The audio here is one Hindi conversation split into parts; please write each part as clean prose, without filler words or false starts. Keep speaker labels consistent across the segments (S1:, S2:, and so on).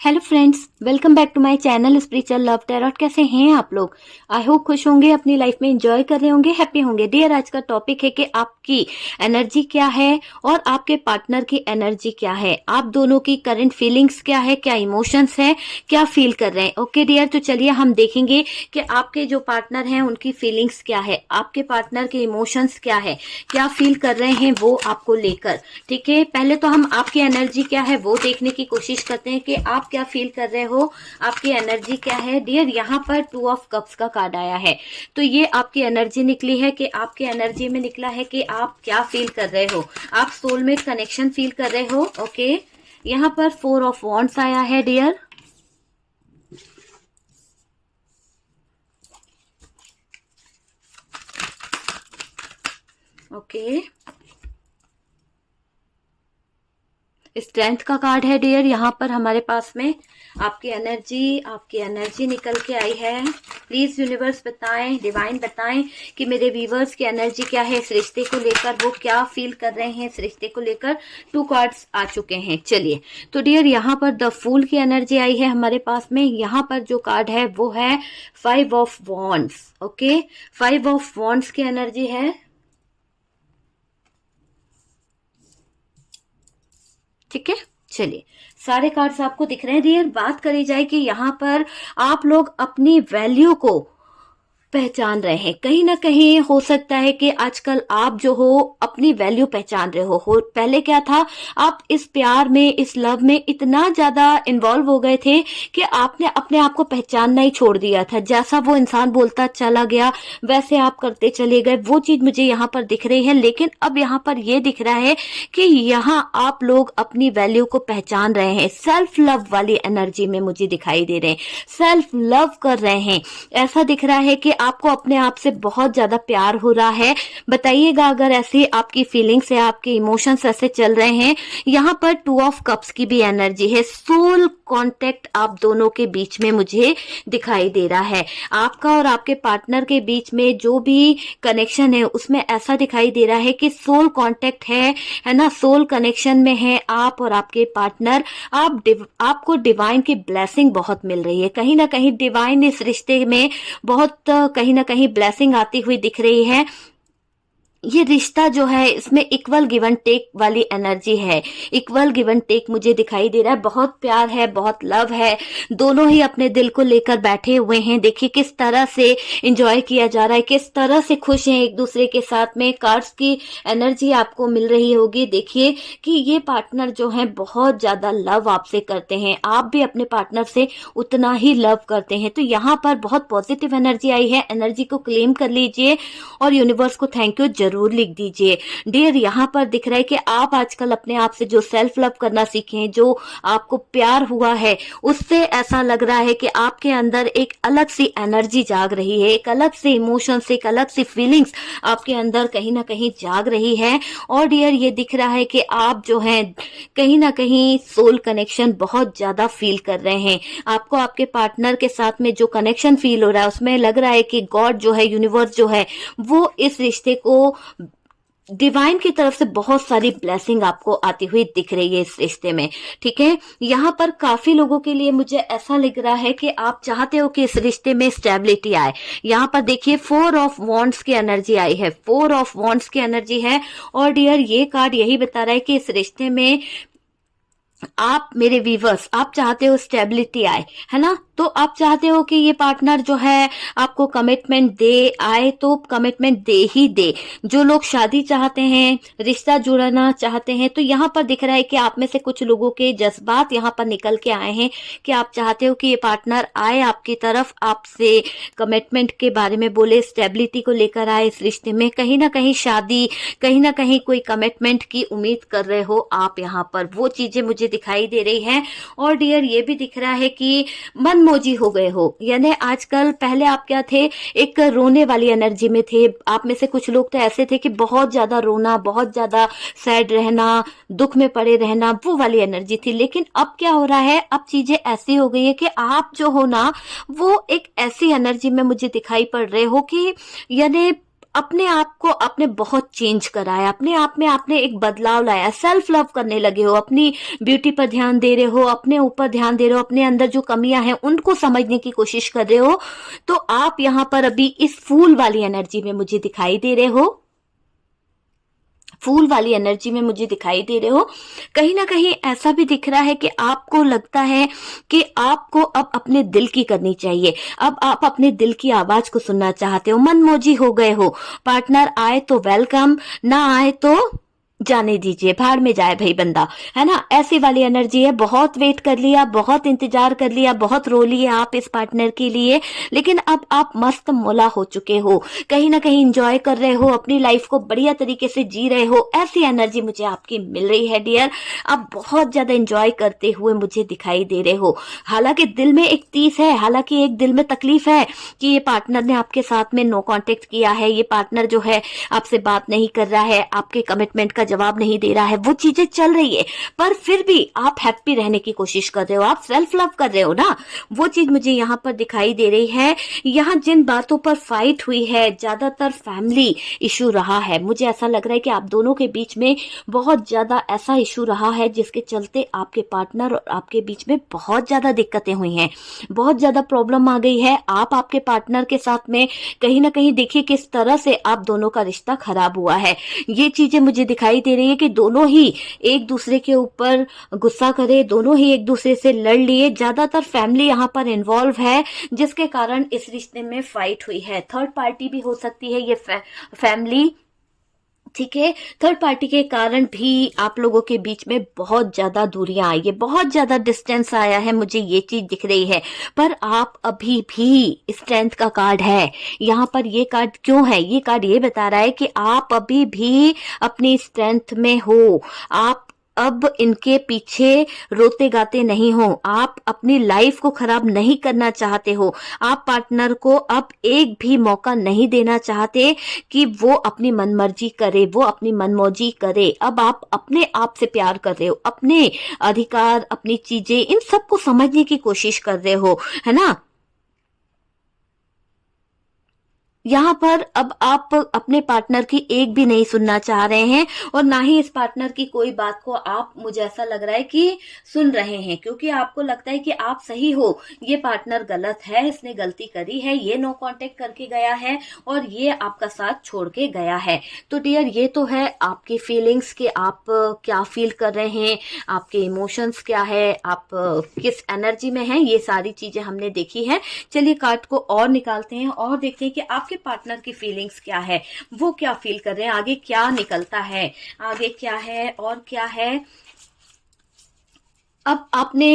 S1: Hello friends, welcome back to my channel spiritual love tarot. कैसे हैं आप लोग? आई होप खुश होंगे, अपनी लाइफ में एंजॉय कर रहे होंगे, हैप्पी होंगे। डियर, आज का टॉपिक है कि आपकी एनर्जी क्या है और आपके पार्टनर की एनर्जी क्या है, आप दोनों की करंट फीलिंग्स क्या है, क्या इमोशंस है, क्या फील कर रहे हैं। ओके डियर, तो चलिए हम देखेंगे कि आपके जो पार्टनर हैं उनकी फीलिंग्स क्या है, आपके पार्टनर के इमोशंस क्या है, क्या फील कर रहे हैं वो आपको लेकर। ठीक है, पहले तो हम आपकी एनर्जी क्या है वो देखने की कोशिश करते हैं कि आप क्या फील कर रहे हो, आपकी एनर्जी क्या है। डियर, यहाँ पर 2 ऑफ कप्स का कार्ड आया है, तो ये आपकी एनर्जी निकली है कि आपकी एनर्जी में निकला है कि आप क्या फील कर रहे हो, आप सोलमेट कनेक्शन फील कर रहे हो। ओके, यहाँ पर 4 ऑफ वॉन्ड्स आया है डियर। ओके, स्ट्रेंथ का कार्ड है डियर। यहाँ पर हमारे पास में आपकी एनर्जी निकल के आई है। प्लीज यूनिवर्स बताएं, डिवाइन बताएं कि मेरे व्यूवर्स की एनर्जी क्या है इस रिश्ते को लेकर, वो क्या फील कर रहे हैं इस रिश्ते को लेकर। 2 कार्ड्स आ चुके हैं। चलिए, तो डियर यहाँ पर द फूल की एनर्जी आई है हमारे पास में। यहाँ पर जो कार्ड है वो है 5 of wands. Okay, 5 of wands की एनर्जी है। ठीक है, चलिए, सारे कार्ड्स आपको दिख रहे हैं डियर। बात करी जाए कि यहाँ पर आप लोग अपनी वैल्यू को पहचान रहे हैं। कहीं ना कहीं हो सकता है कि आजकल आप जो हो अपनी वैल्यू पहचान रहे हो। पहले क्या था, आप इस प्यार में, इस लव में इतना ज्यादा इन्वॉल्व हो गए थे कि आपने अपने आप को पहचानना ही छोड़ दिया था। जैसा वो इंसान बोलता चला गया वैसे आप करते चले गए। वो चीज मुझे यहाँ पर दिख रही है। लेकिन अब यहाँ पर ये दिख रहा है कि यहाँ आप लोग अपनी वैल्यू को पहचान रहे हैं। सेल्फ लव वाली एनर्जी में मुझे दिखाई दे रहे हैं, सेल्फ लव कर रहे हैं। ऐसा दिख रहा है कि आपको अपने आप से बहुत ज्यादा प्यार हो रहा है। बताइएगा अगर ऐसी आपकी फीलिंग्स है, आपके इमोशंस ऐसे चल रहे हैं। यहाँ पर 2 ऑफ कप्स की भी एनर्जी है। सोल कांटेक्ट आप दोनों के बीच में मुझे दिखाई दे रहा है। आपका और आपके पार्टनर के बीच में जो भी कनेक्शन है उसमें ऐसा दिखाई दे रहा है कि सोल कांटेक्ट है ना, सोल कनेक्शन में है आप और आपके पार्टनर। आपको डिवाइन की ब्लेसिंग बहुत मिल रही है। कहीं ना कहीं डिवाइन इस रिश्ते में बहुत कहीं ना कहीं ब्लेसिंग आती हुई दिख रही है। ये रिश्ता जो है इसमें इक्वल गिव एंड टेक वाली एनर्जी है। इक्वल गिव एंड टेक मुझे दिखाई दे रहा है। बहुत प्यार है, बहुत लव है। दोनों ही अपने दिल को लेकर बैठे हुए हैं। देखिए किस तरह से एंजॉय किया जा रहा है, किस तरह से खुश हैं एक दूसरे के साथ में। कार्ड्स की एनर्जी आपको मिल रही होगी। देखिए कि ये पार्टनर जो है बहुत ज्यादा लव आपसे करते हैं, आप भी अपने पार्टनर से उतना ही लव करते हैं। तो यहाँ पर बहुत पॉजिटिव एनर्जी आई है। एनर्जी को क्लेम कर लीजिए और यूनिवर्स को थैंक यू जरूर लिख दीजिए। डियर, यहाँ पर दिख रहा है कि आप आजकल अपने आप से जो सेल्फ लव करना सीखे हैं, जो आपको प्यार हुआ है, उससे ऐसा लग रहा है कि आपके अंदर एक अलग सी एनर्जी जाग रही है, एक अलग से इमोशंस, एक अलग सी फीलिंग्स आपके अंदर कहीं ना कहीं जाग रही है। और डियर, ये दिख रहा है कि आप जो हैं कहीं ना कहीं सोल कनेक्शन बहुत ज्यादा फील कर रहे हैं। आपको आपके पार्टनर के साथ में जो कनेक्शन फील हो रहा है उसमें लग रहा है कि गॉड जो है, यूनिवर्स जो है, वो इस रिश्ते को डिवाइन की तरफ से बहुत सारी ब्लेसिंग आपको आती हुई दिख रही है इस रिश्ते में। ठीक है, यहाँ पर काफी लोगों के लिए मुझे ऐसा लग रहा है कि आप चाहते हो कि इस रिश्ते में स्टेबिलिटी आए। यहाँ पर देखिए 4 ऑफ वॉन्ड्स की एनर्जी आई है। 4 ऑफ वॉन्ड्स की एनर्जी है। और डियर, ये कार्ड यही बता रहा है कि इस रिश्ते में आप, मेरे व्यूवर्स, आप चाहते हो स्टेबिलिटी आए, है ना। तो आप चाहते हो कि ये पार्टनर जो है आपको कमिटमेंट दे, आए तो कमिटमेंट दे ही दे। जो लोग शादी चाहते हैं, रिश्ता जुड़ना चाहते हैं, तो यहाँ पर दिख रहा है कि आप में से कुछ लोगों के जज्बात यहाँ पर निकल के आए हैं कि आप चाहते हो कि ये पार्टनर आए आपकी तरफ, आपसे कमिटमेंट के बारे में बोले, स्टेबिलिटी को लेकर आए इस रिश्ते में। कहीं ना कहीं शादी, कहीं ना कहीं कोई कमिटमेंट की उम्मीद कर रहे हो आप। यहाँ पर वो चीजें मुझे दिखाई दे रही है। और डियर, ये भी दिख रहा है कि मनमोजी हो गए हो। यानी आजकल, पहले आप क्या थे, एक रोने वाली एनर्जी में थे। आप में से कुछ लोग तो ऐसे थे कि बहुत ज्यादा रोना, बहुत ज्यादा सैड रहना, दुख में पड़े रहना, वो वाली एनर्जी थी। लेकिन अब क्या हो रहा है, अब चीजें ऐसी हो गई है कि आप जो हो ना, वो एक ऐसी एनर्जी में मुझे दिखाई पड़ रहे हो कि यानी अपने आप को आपने बहुत चेंज करा है, अपने आप में आपने एक बदलाव लाया, सेल्फ लव करने लगे हो, अपनी ब्यूटी पर ध्यान दे रहे हो, अपने ऊपर ध्यान दे रहे हो, अपने अंदर जो कमियां हैं उनको समझने की कोशिश कर रहे हो। तो आप यहां पर अभी इस फूल वाली एनर्जी में मुझे दिखाई दे रहे हो, फूल वाली एनर्जी में मुझे दिखाई दे रहे हो। कहीं ना कहीं ऐसा भी दिख रहा है कि आपको लगता है कि आपको अब अपने दिल की करनी चाहिए, अब आप अपने दिल की आवाज को सुनना चाहते हो, मनमौजी हो गए हो। पार्टनर आए तो वेलकम, ना आए तो जाने दीजिए, भाड़ में जाए भाई बंदा, है ना, ऐसी वाली एनर्जी है। बहुत वेट कर लिया, बहुत इंतजार कर लिया, बहुत रो लिए आप इस पार्टनर के लिए, लेकिन अब आप मस्त मौला हो चुके हो, कहीं ना कहीं इंजॉय कर रहे हो, अपनी लाइफ को बढ़िया तरीके से जी रहे हो। ऐसी एनर्जी मुझे आपकी मिल रही है डियर। आप बहुत ज्यादा इंजॉय करते हुए मुझे दिखाई दे रहे हो। हालांकि दिल में एक तीस है, हालांकि एक दिल में तकलीफ है कि ये पार्टनर ने आपके साथ में नो कॉन्टेक्ट किया है, ये पार्टनर जो है आपसे बात नहीं कर रहा है, आपके कमिटमेंट का जवाब नहीं दे रहा है, वो चीजें चल रही है, पर फिर भी आप हैप्पी रहने की कोशिश कर रहे हो, आप सेल्फ लव कर रहे हो ना, वो चीज मुझे यहाँ पर दिखाई दे रही है। यहाँ जिन बातों पर फाइट हुई है, ज्यादातर फैमिली इशू रहा है। मुझे ऐसा लग रहा है कि आप दोनों के बीच में बहुत ज्यादा ऐसा इशू रहा है जिसके चलते आपके पार्टनर और आपके बीच में बहुत ज्यादा दिक्कतें हुई हैं, बहुत ज्यादा प्रॉब्लम आ गई है। आप आपके पार्टनर के साथ में कहीं ना कहीं देखिए किस तरह से आप दोनों का रिश्ता खराब हुआ है। ये चीजें मुझे दिखाई दे रही है कि दोनों ही एक दूसरे के ऊपर गुस्सा करे, दोनों ही एक दूसरे से लड़ लिए, ज्यादातर फैमिली यहाँ पर इन्वॉल्व है जिसके कारण इस रिश्ते में फाइट हुई है। थर्ड पार्टी भी हो सकती है ये फैमिली, ठीक है, थर्ड पार्टी के कारण भी आप लोगों के बीच में बहुत ज्यादा दूरियां आई है, बहुत ज्यादा डिस्टेंस आया है, मुझे ये चीज दिख रही है। पर आप अभी भी स्ट्रेंथ का कार्ड है यहाँ पर। ये कार्ड क्यों है? ये कार्ड ये बता रहा है कि आप अभी भी अपनी स्ट्रेंथ में हो, आप अब इनके पीछे रोते गाते नहीं हो, आप अपनी लाइफ को खराब नहीं करना चाहते हो, आप पार्टनर को अब एक भी मौका नहीं देना चाहते कि वो अपनी मनमर्जी करे, वो अपनी मनमौजी करे। अब आप अपने आप से प्यार कर रहे हो, अपने अधिकार, अपनी चीजें, इन सबको समझने की कोशिश कर रहे हो, है ना। यहाँ पर अब आप अपने पार्टनर की एक भी नहीं सुनना चाह रहे हैं और ना ही इस पार्टनर की कोई बात को आप, मुझे ऐसा लग रहा है कि सुन रहे हैं, क्योंकि आपको लगता है कि आप सही हो, ये पार्टनर गलत है, इसने गलती करी है, ये नो कांटेक्ट करके गया है और ये आपका साथ छोड़ के गया है। तो डियर, ये तो है आपकी फीलिंग्स कि आप क्या फील कर रहे हैं, आपके इमोशंस क्या है, आप किस एनर्जी में हैं, ये सारी चीजें हमने देखी है। चलिए कार्ड को और निकालते हैं और देखते हैं कि आपके पार्टनर की फीलिंग्स क्या है, वो क्या फील कर रहे हैं, आगे क्या निकलता है, आगे क्या है और क्या है। अब आपने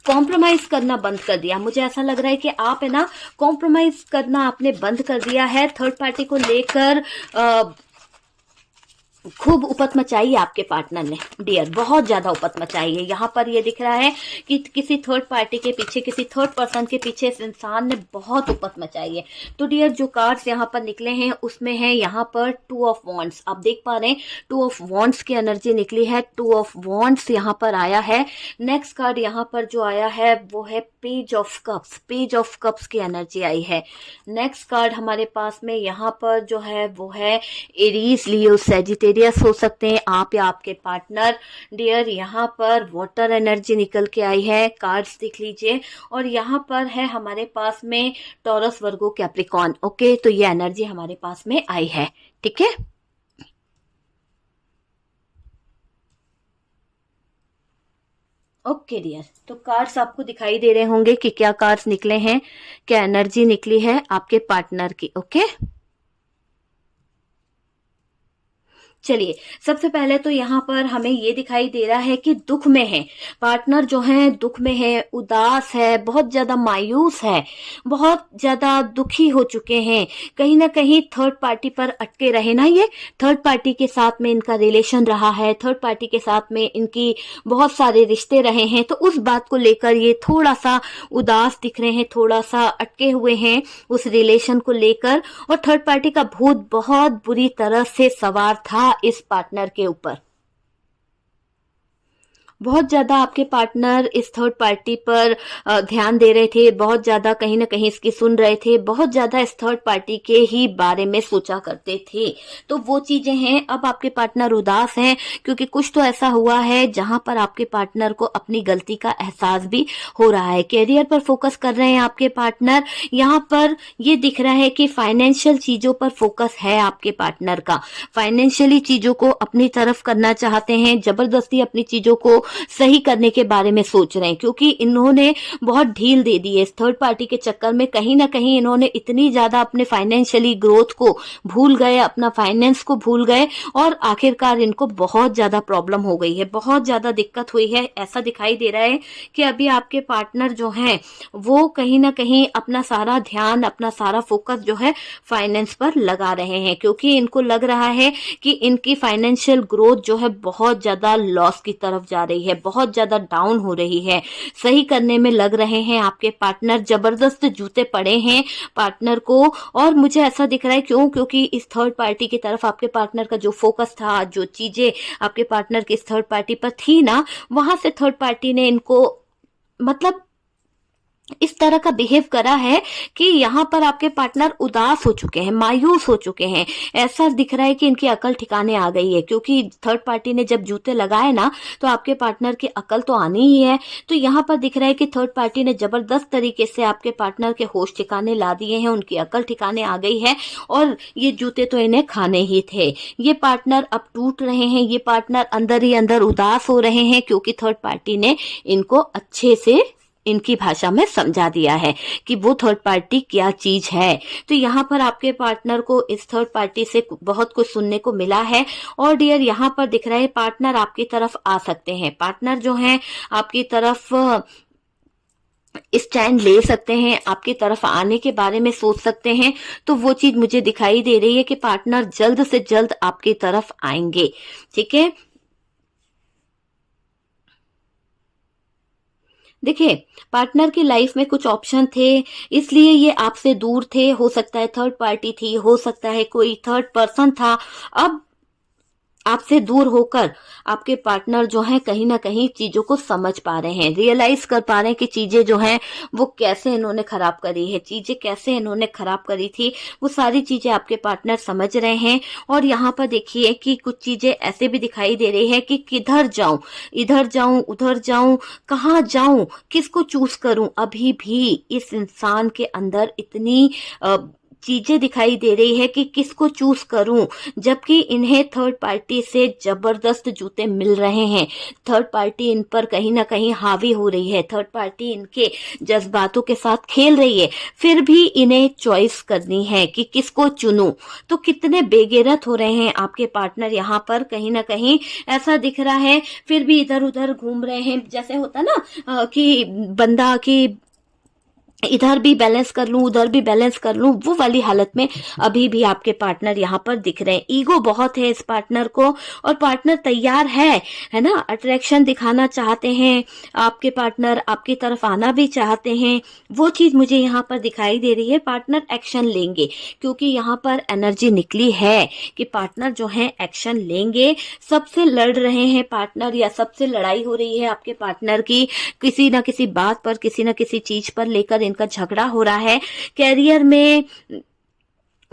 S1: कॉम्प्रोमाइज करना बंद कर दिया, मुझे ऐसा लग रहा है कि आप है ना कॉम्प्रोमाइज करना आपने बंद कर दिया है। थर्ड पार्टी को लेकर खूब उपत मचाई है आपके पार्टनर ने डियर, बहुत ज्यादा उपत मचाई है। यहाँ पर ये दिख रहा है कि किसी थर्ड पार्टी के पीछे, किसी थर्ड पर्सन के पीछे इस इंसान ने बहुत उपत मचाई है। तो डियर, जो कार्ड्स यहाँ पर निकले हैं उसमें है यहाँ पर टू ऑफ वॉन्ड्स, आप देख पा रहे हैं टू ऑफ वॉन्ड्स की एनर्जी निकली है, टू ऑफ वॉन्ड्स यहाँ पर आया है। नेक्स्ट कार्ड यहाँ पर जो आया है वो है page of cups, page of cups की एनर्जी आई है। नेक्स्ट कार्ड हमारे पास में यहाँ पर जो है वो है एरीज, लियो, सैजिटेरियस हो सकते हैं आप या आपके पार्टनर। डियर, यहाँ पर वाटर एनर्जी निकल के आई है, कार्ड्स देख लीजिए। और यहाँ पर है हमारे पास में टॉरस, वर्गो, कैप्रिकॉर्न। ओके, तो ये एनर्जी हमारे पास में आई है, ठीक है। ओके डियर, तो कार्ड्स आपको दिखाई दे रहे होंगे कि क्या कार्ड्स निकले हैं, क्या एनर्जी निकली है आपके पार्टनर की। ओके, चलिए, सबसे पहले तो यहाँ पर हमें ये दिखाई दे रहा है कि दुख में है पार्टनर, जो है दुख में है, उदास है, बहुत ज्यादा मायूस है, बहुत ज्यादा दुखी हो चुके हैं। कहीं ना कहीं थर्ड पार्टी पर अटके रहे ना, ये थर्ड पार्टी के साथ में इनका रिलेशन रहा है, थर्ड पार्टी के साथ में इनकी बहुत सारे रिश्ते रहे हैं, तो उस बात को लेकर ये थोड़ा सा उदास दिख रहे हैं, थोड़ा सा अटके हुए हैं उस रिलेशन को लेकर। और थर्ड पार्टी का भूत बहुत बुरी तरह से सवार था इस पार्टनर के ऊपर, बहुत ज़्यादा आपके पार्टनर इस थर्ड पार्टी पर ध्यान दे रहे थे, बहुत ज़्यादा कहीं ना कहीं इसकी सुन रहे थे, बहुत ज़्यादा इस थर्ड पार्टी के ही बारे में सोचा करते थे। तो वो चीज़ें हैं, अब आपके पार्टनर उदास हैं क्योंकि कुछ तो ऐसा हुआ है जहां पर आपके पार्टनर को अपनी गलती का एहसास भी हो रहा है। कैरियर पर फोकस कर रहे हैं आपके पार्टनर। यहाँ पर ये दिख रहा है कि फाइनेंशियल चीज़ों पर फोकस है आपके पार्टनर का, फाइनेंशियली चीज़ों को अपनी तरफ करना चाहते हैं, जबरदस्ती अपनी चीज़ों को सही करने के बारे में सोच रहे हैं क्योंकि इन्होंने बहुत ढील दे दी है इस थर्ड पार्टी के चक्कर में। कहीं ना कहीं इन्होंने इतनी ज्यादा अपने फाइनेंशियली ग्रोथ को भूल गए, अपना फाइनेंस को भूल गए और आखिरकार इनको बहुत ज्यादा प्रॉब्लम हो गई है, बहुत ज्यादा दिक्कत हुई है। ऐसा दिखाई दे रहा है कि अभी आपके पार्टनर जो हैं वो कहीं ना कहीं अपना सारा ध्यान, अपना सारा फोकस जो है फाइनेंस पर लगा रहे हैं क्योंकि इनको लग रहा है कि इनकी फाइनेंशियल ग्रोथ जो है बहुत ज्यादा लॉस की तरफ जा रही है, बहुत ज्यादा डाउन हो रही है। सही करने में लग रहे हैं आपके पार्टनर, जबरदस्त जूते पड़े हैं पार्टनर को। और मुझे ऐसा दिख रहा है क्योंकि इस थर्ड पार्टी की तरफ आपके पार्टनर का जो फोकस था, जो चीजें आपके पार्टनर की इस थर्ड पार्टी पर थी ना, वहां से थर्ड पार्टी ने इनको मतलब इस तरह का बिहेव करा है कि यहाँ पर आपके पार्टनर उदास हो चुके हैं, मायूस हो चुके हैं। ऐसा दिख रहा है कि इनकी अकल ठिकाने आ गई है क्योंकि थर्ड पार्टी ने जब जूते लगाए ना तो आपके पार्टनर की अकल तो आनी ही है। तो यहाँ पर दिख रहा है कि थर्ड पार्टी ने जबरदस्त तरीके से आपके पार्टनर के होश ठिकाने ला दिए हैं, उनकी अकल ठिकाने आ गई है और ये जूते तो इन्हें खाने ही थे। ये पार्टनर अब टूट रहे हैं, ये पार्टनर अंदर ही अंदर उदास हो रहे हैं क्योंकि थर्ड पार्टी ने इनको अच्छे से इनकी भाषा में समझा दिया है कि वो थर्ड पार्टी क्या चीज है। तो यहाँ पर आपके पार्टनर को इस थर्ड पार्टी से बहुत कुछ सुनने को मिला है। और डियर यहाँ पर दिख रहा है पार्टनर आपकी तरफ आ सकते हैं, पार्टनर जो हैं आपकी तरफ स्टैंड ले सकते हैं, आपकी तरफ आने के बारे में सोच सकते हैं। तो वो चीज मुझे दिखाई दे रही है कि पार्टनर जल्द से जल्द आपकी तरफ आएंगे। ठीक है, देखिए पार्टनर की लाइफ में कुछ ऑप्शन थे इसलिए ये आपसे दूर थे। हो सकता है थर्ड पार्टी थी, हो सकता है कोई थर्ड पर्सन था। अब आपसे दूर होकर आपके पार्टनर जो है कहीं ना कहीं चीजों को समझ पा रहे हैं, रियलाइज कर पा रहे हैं कि चीजें जो हैं वो कैसे इन्होंने खराब करी है, चीजें कैसे इन्होंने खराब करी थी, वो सारी चीजें आपके पार्टनर समझ रहे हैं। और यहाँ पर देखिए कि कुछ चीजें ऐसे भी दिखाई दे रही है कि किधर जाऊं, इधर जाऊं, उधर जाऊं, कहाँ जाऊं, किसको चूज करूं। अभी भी इस इंसान के अंदर इतनी चीजें दिखाई दे रही है कि किसको चूज करूं, जबकि इन्हें थर्ड पार्टी से जबरदस्त जूते मिल रहे हैं। थर्ड पार्टी इन पर कहीं ना कहीं हावी हो रही है, थर्ड पार्टी इनके जज्बातों के साथ खेल रही है, फिर भी इन्हें चॉइस करनी है कि किसको चुनूं। तो कितने बेगैरत हो रहे हैं आपके पार्टनर यहाँ पर, कहीं ना कहीं ऐसा दिख रहा है। फिर भी इधर उधर घूम रहे हैं, जैसे होता ना कि बंदा की इधर भी बैलेंस कर लूं, उधर भी बैलेंस कर लूं, वो वाली हालत में अभी भी आपके पार्टनर यहाँ पर दिख रहे हैं। ईगो बहुत है इस पार्टनर को और पार्टनर तैयार है ना, अट्रैक्शन दिखाना चाहते हैं, आपके पार्टनर आपकी तरफ आना भी चाहते हैं। वो चीज मुझे यहाँ पर दिखाई दे रही है। पार्टनर एक्शन लेंगे क्योंकि यहाँ पर एनर्जी निकली है कि पार्टनर जो है एक्शन लेंगे। सबसे लड़ रहे हैं पार्टनर या सबसे लड़ाई हो रही है आपके पार्टनर की, किसी ना किसी बात पर, किसी ना किसी चीज पर लेकर इनका झगड़ा हो रहा है। कैरियर में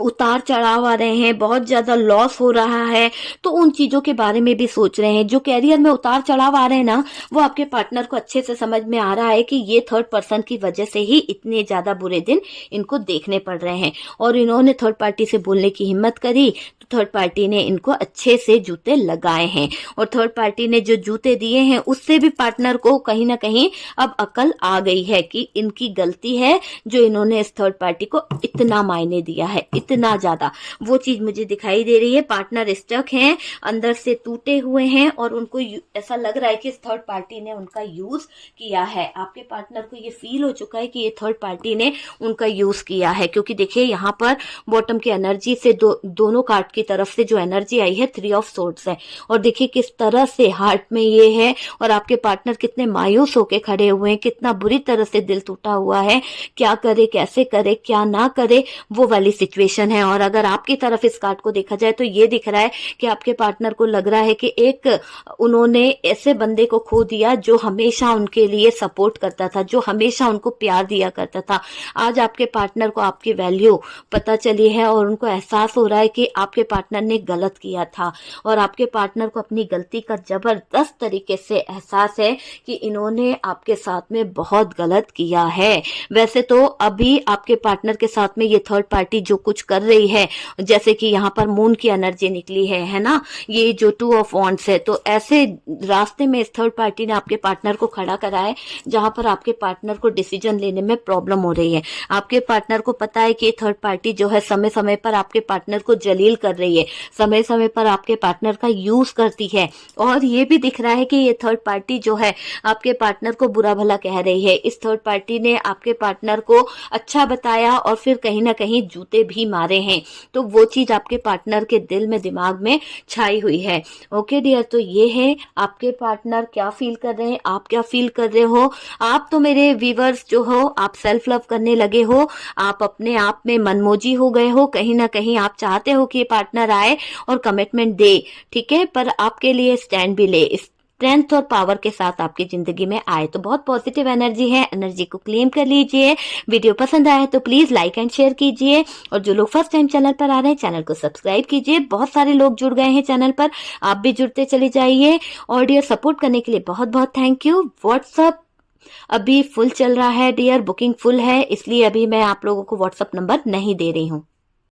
S1: उतार चढ़ाव आ रहे हैं, बहुत ज्यादा लॉस हो रहा है, तो उन चीजों के बारे में भी सोच रहे हैं। जो कैरियर में उतार चढ़ाव आ रहे हैं ना, वो आपके पार्टनर को अच्छे से समझ में आ रहा है कि ये थर्ड पर्सन की वजह से ही इतने ज्यादा बुरे दिन इनको देखने पड़ रहे हैं। और इन्होंने थर्ड पार्टी से बोलने की हिम्मत करी तो थर्ड पार्टी ने इनको अच्छे से जूते लगाए हैं। और थर्ड पार्टी ने जो जूते दिए हैं उससे भी पार्टनर को कहीं ना कहीं अब अकल आ गई है कि इनकी गलती है जो इन्होंने इस थर्ड पार्टी को इतना मायने दिया है, इतना ज्यादा। वो चीज मुझे दिखाई दे रही है। पार्टनर स्टक हैं, अंदर से टूटे हुए हैं और उनको ऐसा लग रहा है कि इस थर्ड पार्टी ने उनका यूज किया है। आपके पार्टनर को ये फील हो चुका है कि ये थर्ड पार्टी ने उनका यूज किया है, क्योंकि देखिए यहाँ पर बॉटम की एनर्जी से दोनों कार्ड की तरफ से जो एनर्जी आई है 3 ऑफ सोर्ड्स है। और देखिए किस तरह से हार्ट में ये है और आपके पार्टनर कितने मायूस होके खड़े हुए हैं, कितना बुरी तरह से दिल टूटा हुआ है। क्या करे, कैसे करे, क्या ना करे, वो वाली सिचुएशन सिचुएशन है। और अगर आपकी तरफ इस कार्ड को देखा जाए तो ये दिख रहा है कि आपके पार्टनर को लग रहा है कि एक उन्होंने ऐसे बंदे को खो दिया जो हमेशा उनके लिए सपोर्ट करता था, जो हमेशा उनको प्यार दिया करता था। आज आपके पार्टनर को आपकी वैल्यू पता चली है और उनको एहसास हो रहा है कि आपके पार्टनर ने गलत किया था, और आपके पार्टनर को अपनी गलती का जबरदस्त तरीके से एहसास है कि इन्होंने आपके साथ में बहुत गलत किया है। वैसे तो अभी आपके पार्टनर के साथ में ये थर्ड पार्टी जो कुछ कर रही है, जैसे कि यहाँ पर मून की एनर्जी निकली है ना, ये जो 2 ऑफ वॉन्ड्स है, तो ऐसे रास्ते में इस थर्ड पार्टी ने आपके पार्टनर को खड़ा करा है जहां पर आपके पार्टनर को डिसीजन लेने में प्रॉब्लम हो रही है। आपके पार्टनर को पता है कि थर्ड पार्टी जो है समय समय पर आपके पार्टनर को जलील कर रही है, समय समय पर आपके पार्टनर का यूज करती है, और ये भी दिख रहा है कि ये थर्ड पार्टी जो है आपके पार्टनर को बुरा भला कह रही है। इस थर्ड पार्टी ने आपके पार्टनर को अच्छा बताया और फिर कहीं ना कहीं जूते भी मारे हैं, तो वो चीज आपके पार्टनर के दिल में दिमाग में छाई हुई है। ओके डियर, तो ये है आपके पार्टनर क्या फील कर रहे हैं, आप क्या फील कर रहे हो। आप तो मेरे व्यूअर्स जो हो, आप सेल्फ लव करने लगे हो, आप अपने आप में मनमोजी हो गए हो, कहीं ना कहीं आप चाहते हो कि पार्टनर आए और कमिटमेंट दे, ठीक है, पर आपके लिए स्टैंड भी ले, स्ट्रेंथ और पावर के साथ आपकी जिंदगी में आए। तो बहुत पॉजिटिव एनर्जी है, एनर्जी को क्लेम कर लीजिए। वीडियो पसंद आए तो प्लीज लाइक एंड शेयर कीजिए, और जो लोग फर्स्ट टाइम चैनल पर आ रहे हैं चैनल को सब्सक्राइब कीजिए। बहुत सारे लोग जुड़ गए हैं चैनल पर, आप भी जुड़ते चले जाइए। ऑडियो सपोर्ट करने के लिए बहुत बहुत थैंक यू। व्हाट्सअप अभी फुल चल रहा है डियर, बुकिंग फुल है, इसलिए अभी मैं आप लोगों को व्हाट्सअप नंबर नहीं दे रही हूँ।